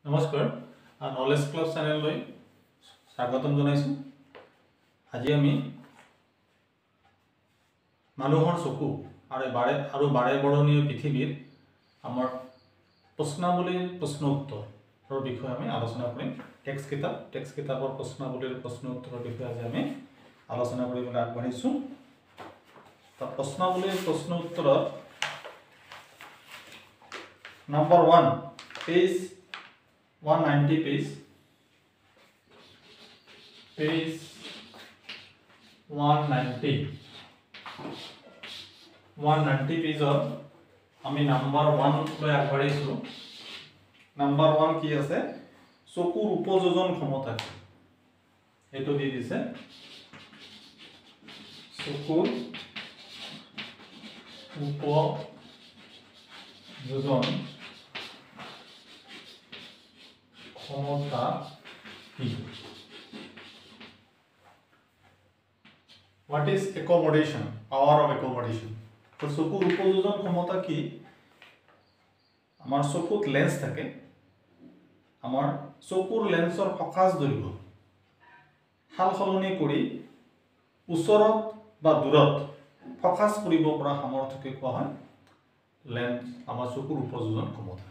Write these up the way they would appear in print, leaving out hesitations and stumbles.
নমস্কাৰ knowledge club চেনেললৈ স্বাগতম জনাইছো। আজি আমি মানুহৰ চকু আৰু বাৰে বৰণীয় পৃথিৱীৰ আমাৰ প্ৰশ্নাৱলীৰ প্ৰশ্ন উত্তৰৰ বিষয়ে আমি আলোচনা কৰিম। টেক্সট কিতাপৰ প্ৰশ্নাৱলীৰ প্ৰশ্ন উত্তৰৰ বিষয়ে আজি আমি আলোচনা কৰিবলৈ আগবাঢ়িছো। প্ৰশ্নাৱলীৰ প্ৰশ্ন উত্তৰত নম্বৰ 1 পেজ 190 page 190 পেজৰ আমি নম্বৰ 1 লৈ আগবাঢ়িছো। নম্বৰ 1 কি আছে? চকুৰ উপযোজন ক্ষমতা কি? এটো দি দিছে চকুৰ উপযোজন ক্ষমতা কি? What is accommodation? Power of accommodation. তো চকুৰ উপযোজন ক্ষমতা কি? আমাৰ চকুত লেন্স থাকে। আমাৰ চকুৰ লেন্সৰ ফকাস দৈৰ্ঘ্য সালসলনি কৰি ওচৰত বা দূৰত ফকাস কৰিব পৰা সামৰ্থ্যকে কোৱা হয় লেন্স, আমাৰ চকুৰ উপযোজন ক্ষমতা।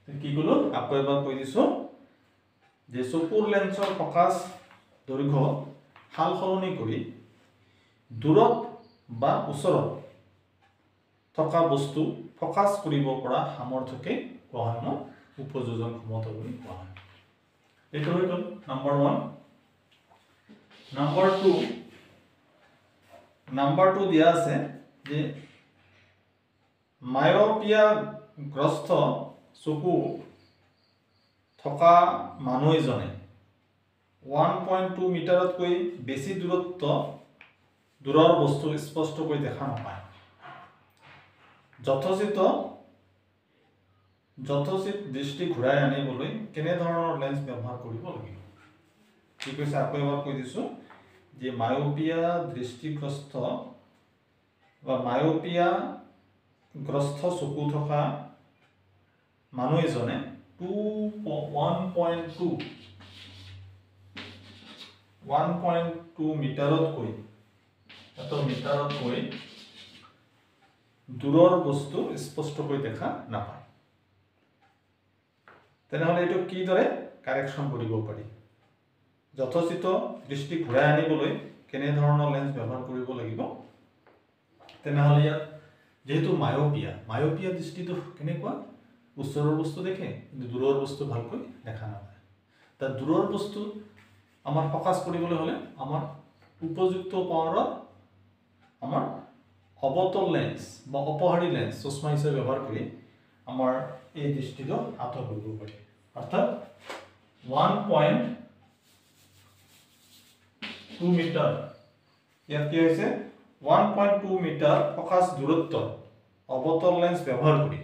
কি কলো আকৌ এবাৰ কৈ দিছো যে চকুৰ লেন্সৰ ফকাস দৈৰ্ঘ্য সালসলনি কৰি দূৰত বা ওচৰত থকা বস্তু ফকাস কৰিব পৰা সামৰ্থ্যকে কোৱা হয় উপযোজন ক্ষমতা বুলি কোৱা হয়। এইটো হৈ গ'ল নম্বৰ 1। নম্বৰ 2 দিয়া আছে যে মায়োপিয়া গ্ৰস্ত চকু থকা মানুহ এজনে 1.2 মিটাৰতকৈ বেছি দূৰৰ বস্তু স্পষ্টকৈ দেখা নাপায়। যথোচিত দৃষ্টি ঘূৰাই আনিবলৈ কেনে ধৰণৰ লেন্স ব্যৱহাৰ কৰিব লাগিব? কি কৈছে আকৌ এবাৰ কৈ দিছো যে মায়োপিয়া দৃষ্টিগ্ৰস্ত বা মায়োপিয়া গ্ৰস্ত চকু থকা মানুহ এজনে 1.2 মিটাৰতকৈ দূৰৰ বস্তু স্পষ্টকৈ দেখা নাপায়। তেনেহলে এইটো কিদৰে কাৰেকশ্যন কৰিব পাৰি? যথোচিত দৃষ্টি ঘূৰাই আনিবলৈ কেনে ধৰণৰ লেন্স ব্যৱহাৰ কৰিব লাগিব? তেনেহলে ইয়াত যেহেতু মায়োপিয়া দৃষ্টিটো কেনেকুৱা? ওচৰৰ বস্তু দেখে কিন্তু দূৰৰ বস্তু ভালকৈ দেখা নাপায়। তাৰ দূৰৰ বস্তু আমাৰ ফকাস কৰিবলৈ হলে আমাৰ উপযুক্ত পাৱাৰৰ আমাৰ অবতল লেন্স বা অপহাৰী লেন্স চশমা হিচাপে ব্যৱহাৰ কৰি আমাৰ এই দৃষ্টিটো আঁতৰ কৰিব পাৰি। অৰ্থাৎ 1.2 মিটাৰ ইয়াত কি হৈছে 1.2 মিটাৰ ফকাস দূৰত্বৰ অবতল লেন্স ব্যৱহাৰ কৰি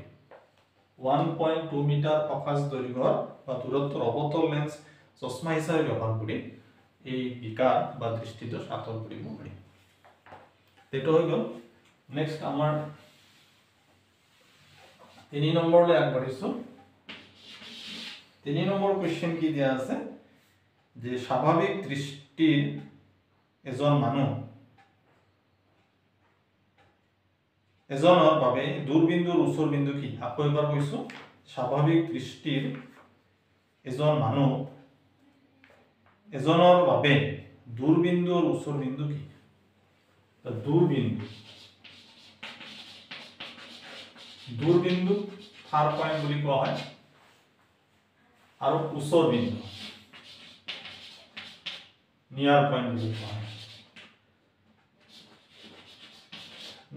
1.2 মিটাৰ ফকাস দৈৰ্ঘ্যৰ বা দূৰত্বৰ অবতল লেন্স চশমা হিচাপে ব্যৱহাৰ কৰি এই বিকাৰ বা দৃষ্টিটো আঁতৰ কৰিব পাৰি। এইটো হৈ গ'ল। নেক্সট আমাৰ 3 নম্বৰলৈ আগবাঢ়িছো। 3 নম্বৰ কোৱেশ্চন কি দিয়া আছে যে স্বাভাৱিক দৃষ্টিৰ এজনৰ বাবে দূৰবিন্দুৰ ওচৰ বিন্দু কি? আকৌ এবাৰ কৈছো স্বাভাৱিক দৃষ্টিৰ এজনৰ বাবে দূৰবিন্দুৰ ওচৰ বিন্দু কি? দূৰবিন্দু ফাৰ পইণ্ট বুলি কোৱা হয় আৰু ওচৰ বিন্দু নিয়াৰ পইণ্ট বুলি কোৱা হয়।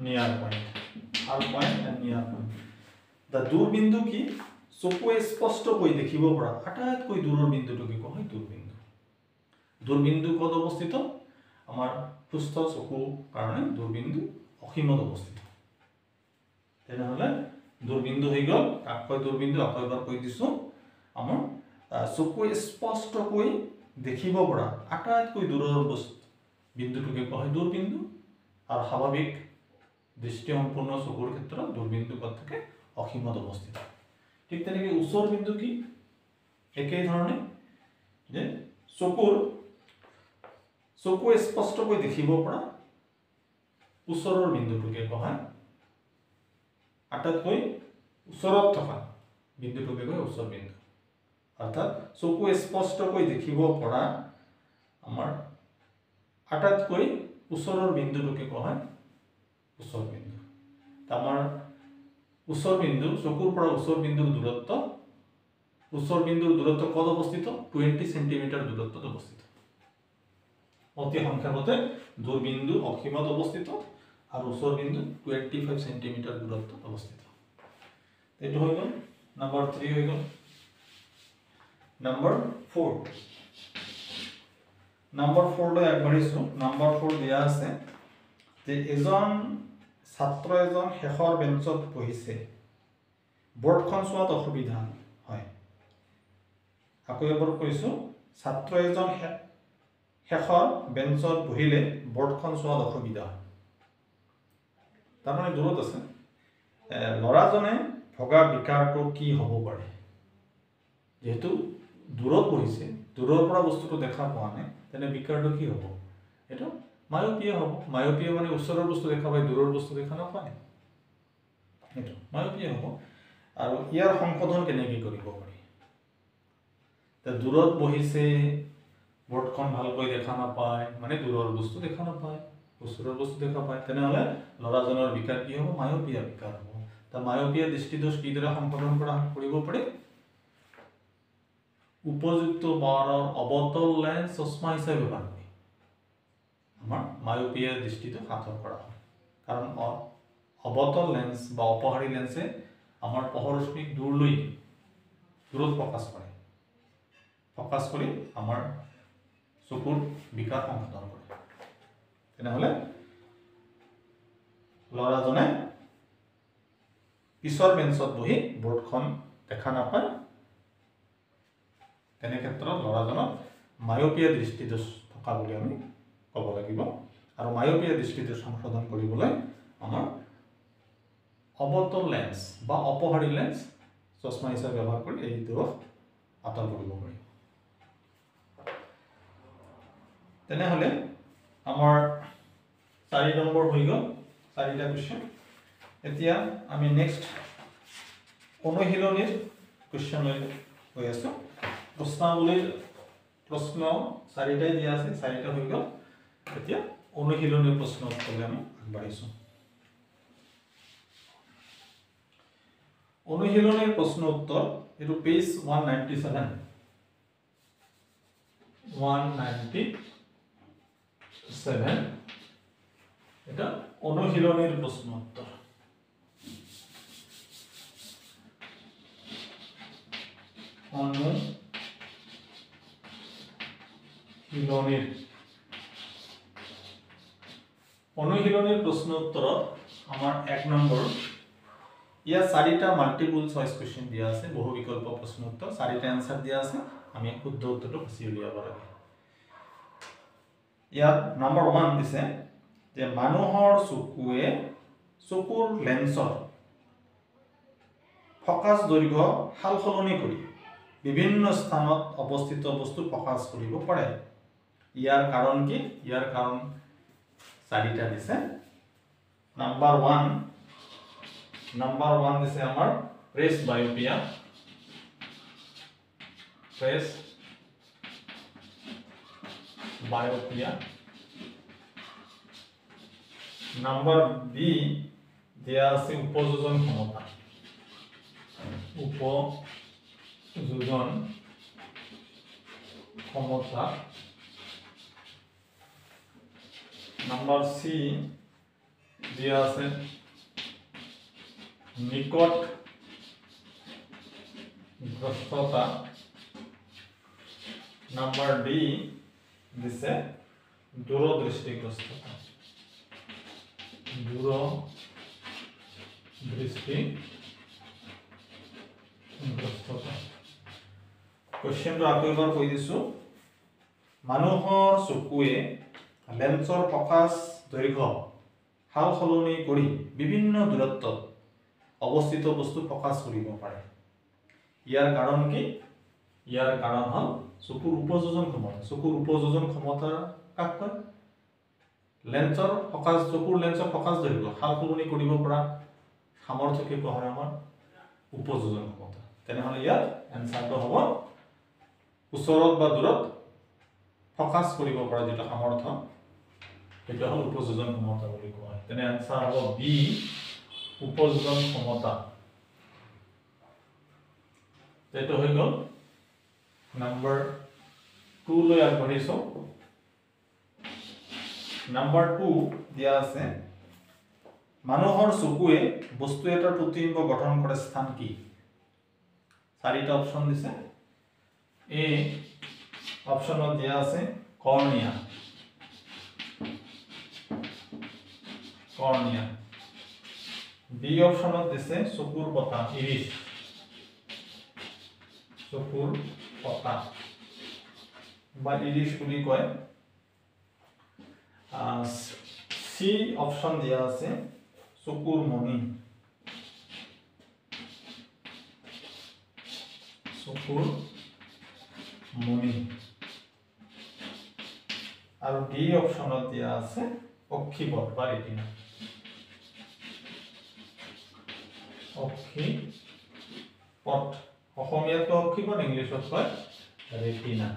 নিয়াৰ পইণ্ট দূৰবিন্দু কি? চকুৱে স্পষ্টকৈ দেখিব পৰা আটাইতকৈ দূৰৰ বিন্দুটোকে কোৱা হয় দূৰবিন্দু। দূৰবিন্দু ক'ত অৱস্থিত? আমাৰ সুস্থ চকুৰ কাৰণে দূৰবিন্দু অসীমত অৱস্থিত। তেনেহলে দূৰবিন্দু হৈ গ'ল কাকৈ দূৰবিন্দু। আকৌ এবাৰ কৈ দিছো আমাৰ চকুৱে স্পষ্টকৈ দেখিব পৰা আটাইতকৈ দূৰৰ বিন্দুটোকে কোৱা হয় দূৰবিন্দু। আৰু স্বাভাৱিক দৃষ্টি সম্পূৰ্ণ চকুৰ ক্ষেত্ৰত দূৰবিন্দু ক'ত থাকে? অসীমত অৱস্থিত। ঠিক তেনেকৈ ওচৰ বিন্দু কি একেই ধৰণে যে চকুৱে স্পষ্টকৈ দেখিব পৰা ওচৰৰ বিন্দুটোকে কোৱা হয় আটাইতকৈ ওচৰত থকা বিন্দুটোকে কয় ওচৰ বিন্দু অৰ্থাৎ চকুৱে স্পষ্টকৈ দেখিব পৰা আমাৰ আটাইতকৈ ওচৰৰ বিন্দুটোকে কোৱা হয় ওচৰ বিন্দু আমাৰ ওচৰ বিন্দু চকুৰ পৰা ওচৰ বিন্দুৰ দূৰত্ব ক'ত অৱস্থিত 20 সেন্টিমিটাৰ দূৰত্বত অৱস্থিত অতি সংক্ষেপতে দূৰবিন্দু অসীমত অৱস্থিত আৰু ওচৰ বিন্দু 25 সেন্টিমিটাৰ দূৰত্বত অৱস্থিত এইটো হৈ গ'ল নম্বৰ 3 হৈ গ'ল নম্বৰ 4 লৈ আগবাঢ়িছো নম্বৰ 4 দিয়া আছে যে এজন ছাত্ৰ এজন শেষৰ বেঞ্চত বহিছে বৰ্ডখন চোৱাত অসুবিধা হয় আকৌ এবাৰ কৈছো ছাত্ৰ এজন শেষৰ বেঞ্চত বহিলে বৰ্ডখন চোৱাত অসুবিধা হয় তাৰমানে দূৰত আছে ল'ৰাজনে ভগা বিকাৰটো কি হ'ব পাৰে যেহেতু দূৰত বহিছে দূৰৰ পৰা বস্তুটো দেখা পোৱা নাই তেনে বিকাৰটো কি হ'ব এটা মায়োপিয়া হ'ব মায়োপিয়া মানে ওচৰৰ বস্তু দেখা পায় দূৰৰ বস্তু দেখা নাপায় এটা মায়োপিয়া হ'ব আৰু ইয়াৰ সংশোধন কেনেকৈ কৰিব পাৰি দূৰত বহিছে বৰ্ডখন ভালকৈ দেখা নাপায় মানে দূৰৰ বস্তু দেখা নাপায় ওচৰৰ বস্তু দেখা পায় তেনেহ'লে ল'ৰাজনৰ বিকাৰ কি হ'ব মায়োপিয়া বিকাৰ হ'ব তা মায়োপিয়া দৃষ্টিদোষ কিদৰে সংশোধন কৰিব পাৰি উপযুক্ত পাৱাৰৰ অৱতল লেন্স চশমা হিচাপে ব্যৱহাৰ কৰি আমাৰ মায়োপিয়া দৃষ্টিদোষ আঁতৰ কৰা হয় কাৰণ অৱতল লেন্স বা অপহাৰী লেন্সে আমাৰ পোহৰ ৰশ্মিক দূৰত ফকাছ কৰি আমাৰ চকুৰ বিকাৰ সংশোধন কৰে তেনেহ'লে ল'ৰাজনে পিছৰ বেঞ্চত বহি বৰ্ডখন দেখা নাপায় তেনে ক্ষেত্ৰত ল'ৰাজনৰ মায়োপিয়া দৃষ্টিদোষ থকা বুলি আমি ক'ব লাগিব আৰু মায়োপিয়া দৃষ্টিদোষ সংশোধন কৰিবলৈ আমাৰ অৱতল লেন্স বা অপহাৰী লেন্স চশমা হিচাপে ব্যৱহাৰ কৰি এই দোষ আঁতৰ কৰিব পাৰি তেনেহ'লে আমাৰ 4 নম্বৰ হৈ গ'ল 4টা কোৱেশ্চন এতিয়া আমি নেক্সট অনুশীলনীৰ কোৱেশ্চন লৈ গৈ আছো প্ৰশ্নাৱলীৰ প্ৰশ্ন 4টাই দিয়া আছে 4টা হৈ গ'ল এতিয়া অনুশীলনীৰ প্ৰশ্ন উত্তৰলৈ আমি আগবাঢ়িছো অনুশীলনীৰ প্ৰশ্ন উত্তৰ এটো পেজ 197 এটা অনুশীলনীৰ প্ৰশ্ন উত্তৰ অনুশীলনীৰ প্ৰশ্ন উত্তৰত আমাৰ 1 নম্বৰ ইয়া 4টা মাল্টিপল চয়েস কোৱেশ্চন দিয়া আছে বহু বিকল্প প্ৰশ্ন উত্তৰ 4টা আনসাৰ দিয়া আছে আমি শুদ্ধ উত্তৰটো বাছি উলিয়াব লাগে ইয়াত নম্বৰ 1 দিছে যে মানুহৰ চকুৱে চকুৰ লেন্সৰ ফকাস দৈৰ্ঘ্য সালসলনি কৰি বিভিন্ন স্থানত অৱস্থিত বস্তু ফকাস কৰিব পাৰে ইয়াৰ কাৰণ কি ইয়াৰ কাৰণ 4টা দিছে নম্বৰ 1 দিছে আমাৰ প্ৰেছ বায়োপিয়া নম্বৰ বি দিয়া আছে উপযোজন ক্ষমতা নম্বৰ সি দিয়া আছে নিকট গ্ৰস্ততা নম্বৰ ডি দিছে দূৰদৃষ্টিগ্ৰস্ততা কোৱেশ্চনটো আকৌ এবাৰ কৈ দিছো মানুহৰ চকুৱে লেন্সৰ ফকাস দৈৰ্ঘ্য সালসলনি কৰি বিভিন্ন দূৰত্বত অৱস্থিত বস্তু ফকাস কৰিব পাৰে ইয়াৰ কাৰণ কি ইয়াৰ কাৰণ হল চকুৰ উপযোজন ক্ষমতা চকুৰ উপযোজন ক্ষমতা কাক কয় লেন্সৰ ফকাস চকুৰ লেন্সৰ ফকাস ধৰিব সালসলনি কৰিব পৰা সামৰ্থ্যকে কোৱা হয় আমাৰ উপযোজন ক্ষমতা তেনেহলে ইয়াৰ এনসাৰটো হ'ব ওচৰত বা দূৰত ফকাস কৰিব পৰা যেটা সামৰ্থ্য এটা হল উপযোজন ক্ষমতা বুলি কোৱা হয় তেনে এনসাৰ হ'ব বি উপযোজন ক্ষমতা এটা হৈ গল নাম্বাৰ 2 লৈ আগবাঢ়িছো নাম্বাৰ 2 দিয়া আছে মানুহৰ চকুৱে বস্তু এটাৰ প্ৰতিবিম্ব গঠন কৰে স্থান কি চাৰিটা অপচন দিছে এ অপচনত দিয়া আছে কৰ্নিয়া বি অপচনত দিছে চকুৰ পতা ইৰিস চকুৰ পতা বা ইৰিস বুলি কয় সি অপশন দিয়া আছে চকুৰ মণি আৰু ডি অপশনত দিয়া আছে অক্ষিপট বা ৰেটিনা অক্ষিপট অসমীয়াত অক্ষিপট ইংলিছত কয় ৰেটিনা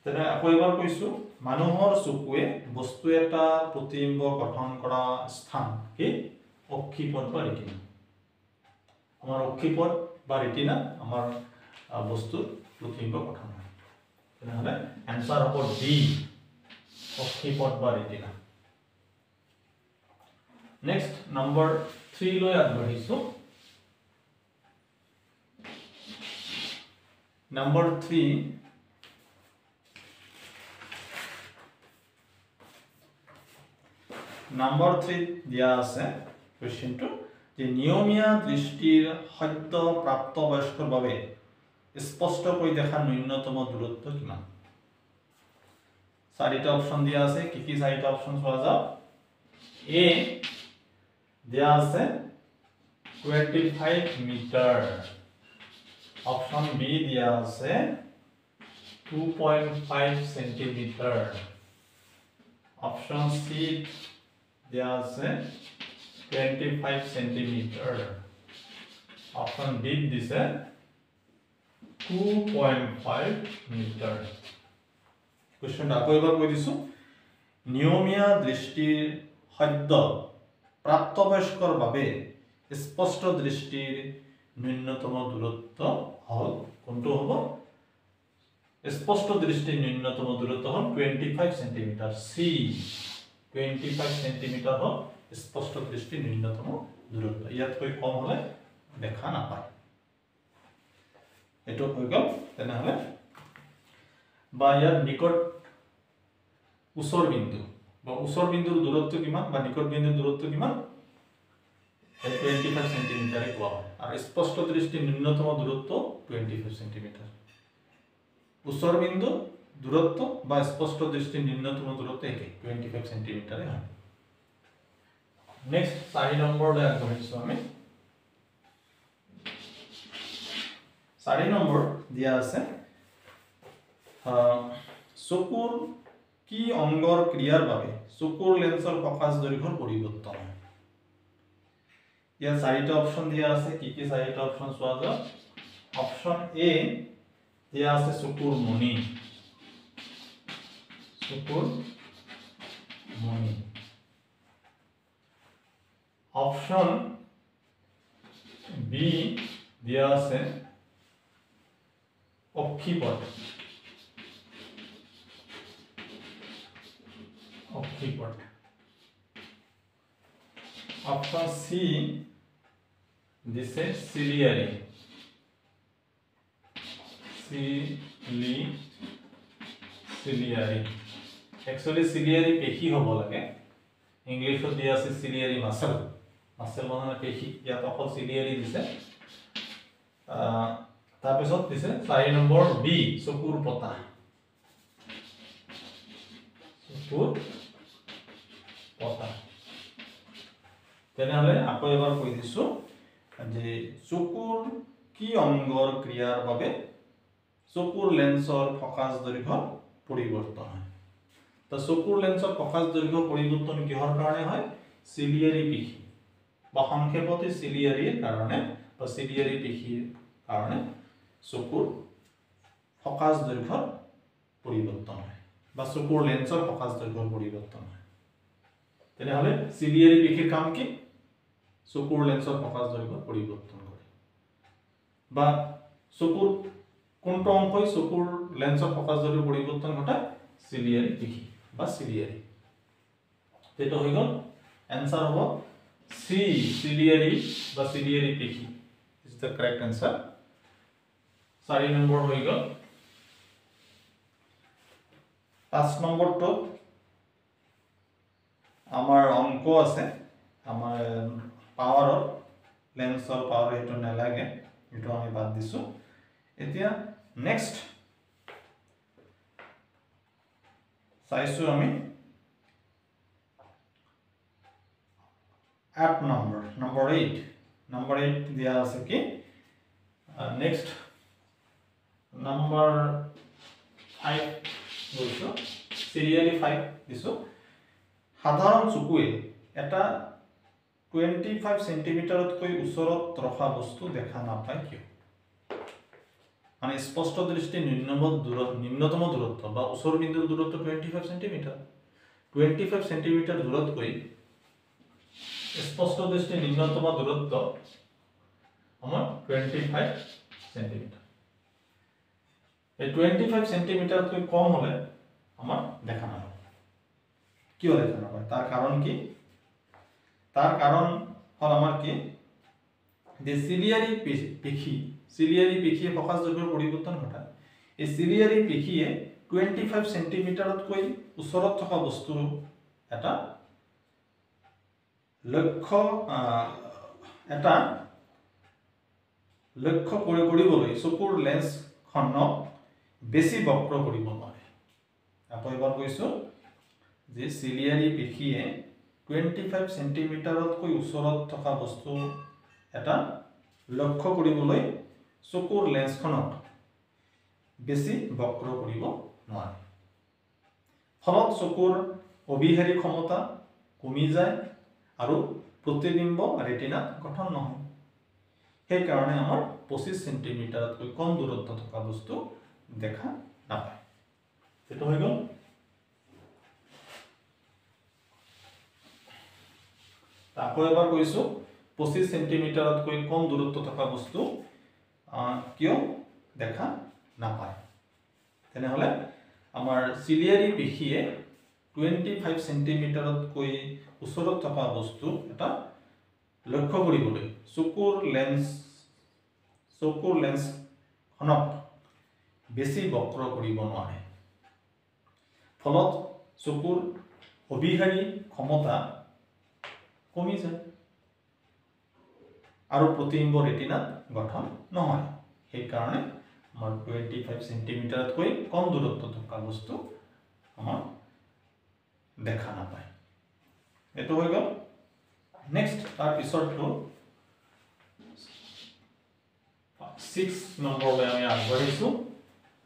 তেনে আকৌ এবাৰ কৈছো মানুহৰ চকুৱে বস্তু এটা প্ৰতিবিম্ব গঠন কৰা স্থান কি অক্ষিপট বা ৰেটিনা আমাৰ অক্ষিপট বা ৰেটিনা আমাৰ বস্তুৰ প্ৰতিবিম্ব গঠন হয় তেনেহলে আনসাৰ হ'ব ডি অক্ষিপট বা ৰেটিনা নেক্সট নম্বৰ 3 লৈ আগবাঢ়িছো নম্বৰ 3 Number 3 দিয়া আছে কোৱেশ্চনটো যে নিয়মীয়া দৃষ্টিৰ সত্য প্ৰাপ্তবয়স্কৰ বাবে স্পষ্টকৈ দেখা ন্যূনতম দূৰত্ব কিমান চাৰিটা অপচন দিয়া আছে কি চাৰিটা অপচন চোৱা যাওক এ দিয়া আছে 25 মিটাৰ অপচন বি দিয়া আছে 2.5 সেন্টিমিটাৰ অপচন সি দিয়া আছে 25 সেন্টিমিটাৰ অপশন ডি দিছে 2.5 মিটাৰ কোশ্চেন আকৌ এবাৰ কৈ দিছো নিয়মীয়া দৃষ্টিৰ সদ্য প্ৰাপ্তবয়স্কৰ বাবে স্পষ্ট দৃষ্টিৰ ন্যূনতম দূৰত্ব হল কোনটো হ'ব স্পষ্ট দৃষ্টিৰ ন্যূনতম দূৰত্ব হল 25 সেন্টিমিটাৰ সি 25 সেন্টিমিটাৰ হল স্পষ্ট দৃষ্টি ন্যূনতম দূৰত্ব ইয়াতকৈ কম হলে দেখা নাপায় এটো হৈ গল তেনেহলে বা ইয়াৰ নিকট ওচৰ বিন্দু বা ওচৰ বিন্দুৰ দূৰত্ব কিমান বা নিকট বিন্দুৰ দূৰত্ব কিমান 25 সেন্টিমিটাৰ কোৱা হয় আৰু স্পষ্ট দৃষ্টি ন্যূনতম দূৰত্ব 25 সেন্টিমিটাৰ ওচৰ বিন্দু দূৰত্ব বা স্পষ্ট দৃষ্টি ন্যূনতম দূৰত্ব একে 25 সেন্টিমিটাৰ হয় নেক্সট 4 নম্বৰলৈ আগবাঢ়িছো আমি 4 নম্বৰ দিয়া আছে চকুৰ কি অংগৰ ক্ৰিয়াৰ বাবে চকুৰ লেন্সৰ ফকাস দৈৰ্ঘ্যৰ পৰিৱৰ্তন হয় ইয়াৰ চাৰিটা অপচন দিয়া আছে কি চাৰিটা অপচন চোৱা যাওক অপচন এ দিয়া আছে চকুৰ মণি অপশন বি দিয়া আছে অক্ষিপট অপশন সি দিছে সিলিয়ারি एक्चुअली सिलियारी पेशी হ'ব লাগে ইংলিশত দিয়া আছে সিলিয়ারি মাসল মানে পেশী ইয়াত অকল সিলিয়ারি দিছে তাৰ পিছত দিছে 4 নম্বৰ বি চকুৰ পতা তেনেহলে আকৌ এবাৰ কৈ দিছো যে চকুৰ কি অংগৰ ক্ৰিয়াৰ বাবে চকুৰ লেন্সৰ ফকাস দৈৰ্ঘ্য পৰিৱৰ্তন হয় তো চকুৰ লেন্সৰ ফকাস দৈৰ্ঘ্য পৰিৱৰ্তন কিহৰ কাৰণে হয় চিলিয়াৰী পেশী বা সংক্ষেপতে চিলিয়াৰীৰ কাৰণে বা চিলিয়াৰী পেশীৰ কাৰণে চকুৰ ফকাস দৈৰ্ঘ্য পৰিৱৰ্তন হয় বা চকুৰ লেন্সৰ ফকাস দৈৰ্ঘ্য পৰিৱৰ্তন হয় তেনেহলে চিলিয়াৰী পেশীৰ কাম কি চকুৰ লেন্সৰ ফকাস দৈৰ্ঘ্য পৰিৱৰ্তন কৰে বা চকুৰ কোনটো অংশই চকুৰ লেন্সৰ ফকাস দৈৰ্ঘ্য পৰিৱৰ্তন ঘটায় চিলিয়াৰী পেশী বা চিলিয়াৰী তেটো হৈ গল आंसर हो सी চিলিয়াৰী বা চিলিয়াৰী পেশী is the correct answer 4 number হৈ গল 5 নম্বৰটো আমাৰ অংক আছে আমাৰ পাৱাৰৰ লেন্সৰ পাৱাৰ এটো নালাগে এটো আমি বাদ দিছো এতিয়া নেক্সট চাইছো আমি 8 number 8 दिया আছে কি নেক্সট number 5 বলছো সিরিয়ালি 5 দিছো সাধারণ চকুৱে এটা 25 সেন্টিমিটাৰতকৈ ওচৰত ৰখা বস্তু দেখা নাপায় কিয় মানে স্পষ্ট দৃষ্টি নিম্নতম দূৰত্ব বা ওচৰ বিন্দুৰ দূৰত্ব 25 সেন্টিমিটাৰ 25 সেন্টিমিটাৰ দূৰতকৈ স্পষ্ট দৃষ্টি নিম্নতম দূরত্ব আমার 25 সেন্টিমিটার এই 25 সেন্টিমিটার থেকে কম হলে আমার দেখা না পায় কিও দেখা না পায় তার কারণ কি তার কারণ হল আমার কি যে সিলিয়ারি পেশীয়ে ফকাস দৈৰ্ঘ্যৰ পৰিৱৰ্তন ঘটায় এই সিলিয়াৰি পেশীয়ে 25 সেন্টিমিটাৰতকৈ ওচৰত থকা বস্তু এটা লক্ষ্য কৰিবলৈ চকুৰ লেন্সখনক বেছি বক্ৰ কৰিব নোৱাৰে আকৌ এবাৰ কৈছো যে চিলিয়াৰী পেশীয়ে 25 সেন্টিমিটাৰতকৈ ওচৰত থকা বস্তু এটা লক্ষ্য কৰিবলৈ চকুৰ লেন্সখনক বেছি বক্ৰ কৰিব নোৱাৰে ফলত চকুৰ অবিহাৰী ক্ষমতা কমি যায় আৰু প্ৰতিবিম্ব ৰেটিনাত গঠন নহয় সেই কাৰণে আমাৰ 25 সেন্টিমিটাৰতকৈ কম দূৰত্ব থকা বস্তু দেখা নাপায় এটো হৈ গল আকৌ এবাৰ কৈছো 25 সেন্টিমিটাৰতকৈ কম দূৰত্ব থকা বস্তু কিয় দেখা নাপায় তেনেহলে আমাৰ চিলিয়াৰী পেশীয়ে 25 সেন্টিমিটাৰতকৈ ওচৰত থকা বস্তু এটা লক্ষ্য কৰিবলৈ চকুৰ লেন্সখনক বেছি বক্ৰ কৰিব নোৱাৰে ফলত চকুৰ অবিহাৰী ক্ষমতা কমি যায় আৰু প্ৰতিবিম্ব ৰেটিনাত গঠন নহয় সেই কাৰণে আমাৰ 25 সেন্টিমিটাৰতকৈ কম দূৰত্ব থকা বস্তু আমাৰ দেখা নাপায় এটো হৈ গল নেক্সট তাৰ পিছৰটো 6 নম্বৰলৈ আমি আগবাঢ়িছো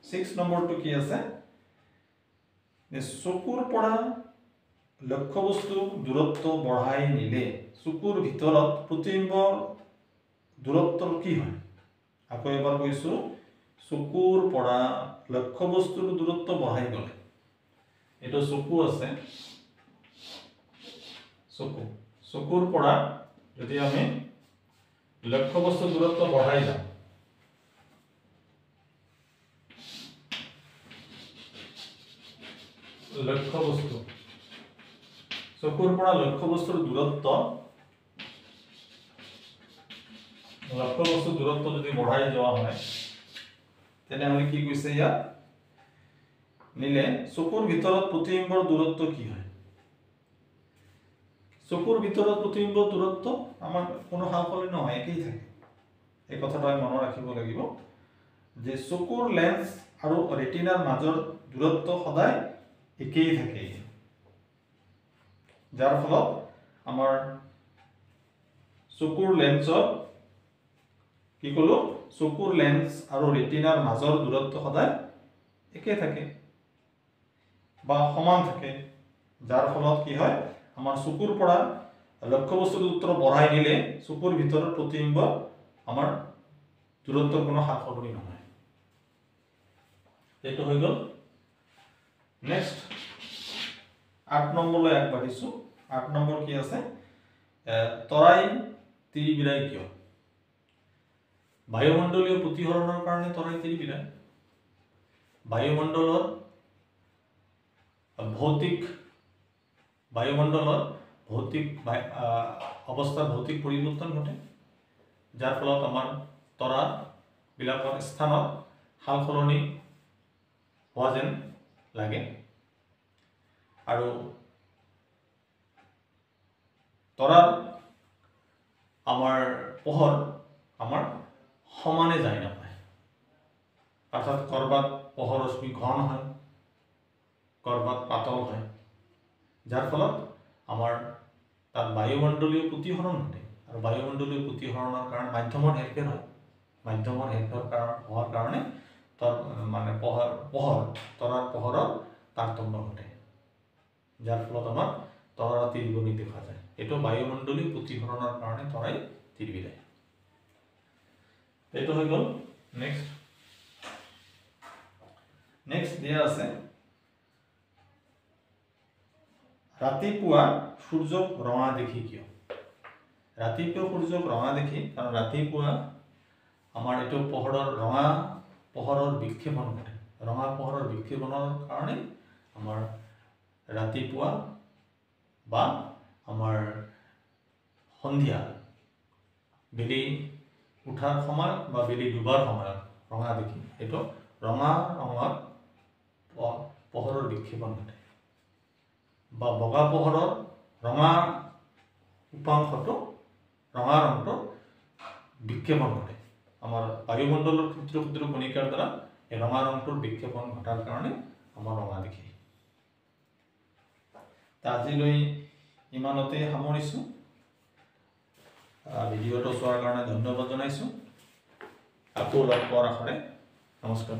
6 নম্বৰটো কি আছে যে চকুৰ পৰা লক্ষ্য বস্তু দূৰত্ব বঢ়াই নিলে চকুৰ ভিতৰত প্ৰতিবিম্বৰ দূৰত্ব কি হয় আকৌ এবাৰ কৈছো চকুৰ পৰা লক্ষ্য বস্তুৰ দূৰত্ব বঢ়াই গলে এটো চকু আছে চকুৰ পৰা যদি আমি লক্ষ্য বস্তুৰ দূৰত্ব বঢ়াই যাওঁ লক্ষ্য বস্তু চকুৰ পৰা লক্ষ্য বস্তুৰ দূৰত্ব যদি বঢ়াই যোৱা হয় তেনেহলে কি কৈছে ইয়াত নিলে চকুৰ ভিতৰত প্ৰতিবিম্বৰ দূৰত্ব কি হয় চকুৰ ভিতৰত প্ৰতিবিম্বৰ দূৰত্ব আমাৰ কোনো সালসলনি নহয় একেই থাকে এই কথাটো আমি মনত ৰাখিব লাগিব যে চকুৰ লেন্স আৰু ৰেটিনাৰ মাজৰ দূৰত্ব সদায় একেই থাকে যাৰ ফলত আমাৰ চকুৰ লেন্সৰ কি কলো চকুৰ লেন্স আৰু ৰেটিনাৰ মাজৰ দূৰত্ব সদায় একে থাকে বা সমান থাকে, যাৰ ফলত কি হয় আমাৰ চকুৰ পৰা লক্ষ্যবস্তুৰ দূৰত্ব বঢ়াই দিলে চকুৰ ভিতৰৰ প্ৰতিবিম্ব আমাৰ দূৰত্বৰ কোনো সালসলনি নহয়। এইটো হৈ গ'ল। নেক্সট 8 নম্বৰলৈ আগবাঢ়িছো। 8 নম্বৰ কি আছে, তৰাই তিৰিবিৰাই কিয়? বায়ুমণ্ডলীয় প্ৰতিসৰণৰ কাৰণে তৰাই তিৰিবিৰাই। বায়ুমণ্ডলৰ ভৌতিক অৱস্থাৰ ভৌতিক পৰিৱৰ্তন ঘটে, যাৰ ফলত আমাৰ তৰাবিলাকৰ স্থানত সালসলনি হোৱা যেন লাগে। আৰু তৰাৰ আমাৰ পোহৰ আমাৰ সমানে যায় নাপায়, অৰ্থাৎ কৰবাত পোহৰ ৰশ্মি ঘন হয়, কৰবাত পাতল হয়, যাৰ ফলত আমাৰ তাত বায়ুমণ্ডলীয় প্ৰতিসৰণ ঘটে। আৰু বায়ুমণ্ডলীয় প্ৰতিসৰণৰ কাৰণে মাধ্যমৰ হেৰফেৰ হয়, মাধ্যমৰ হেৰফেৰ হোৱাৰ কাৰণে তৰাৰ পোহৰৰ তাৰতম্য ঘটে, যাৰ ফলত আমাৰ তৰা তিৰিবনি দেখা যায়। এইটো বায়ুমণ্ডলীয় প্ৰতিসৰণৰ কাৰণে তৰাই তিৰিবিৰাই। এইটো হৈ গ'ল। নেক্সট দিয়া আছে ৰাতিপুৱা সূৰ্যক ৰঙা দেখি কিয়? ৰাতিপুৱা সূৰ্যক ৰঙা দেখি, কাৰণ ৰাতিপুৱা আমাৰ এইটো ৰঙা পোহৰৰ বিক্ষেপণ ঘটে। ৰঙা পোহৰৰ বিক্ষেপণৰ কাৰণে আমাৰ ৰাতিপুৱা বা আমাৰ সন্ধিয়া বেলি উঠাৰ সময়ত বা বেলি ডুবাৰ সময়ত ৰঙা দেখি, এইটো ৰঙা ৰঙৰ পোহৰৰ বিক্ষেপণ ঘটে, বা বগা পোহৰৰ ৰঙা উপাংশটো ৰঙা ৰংটো বিক্ষেপণ ঘটে। আমাৰ বায়ুমণ্ডলৰ ক্ষুদ্ৰ ক্ষুদ্ৰ কণিকাৰ দ্বাৰা এই ৰঙা ৰংটোৰ বিক্ষেপণ ঘটাৰ কাৰণে আমাৰ ৰঙা দেখি। আজিলৈ ইমানতে সামৰিছোঁ। ভিডিঅ'টো চোৱাৰ কাৰণে ধন্যবাদ জনাইছোঁ। আকৌ লগ পোৱাৰ আশাৰে নমস্কাৰ।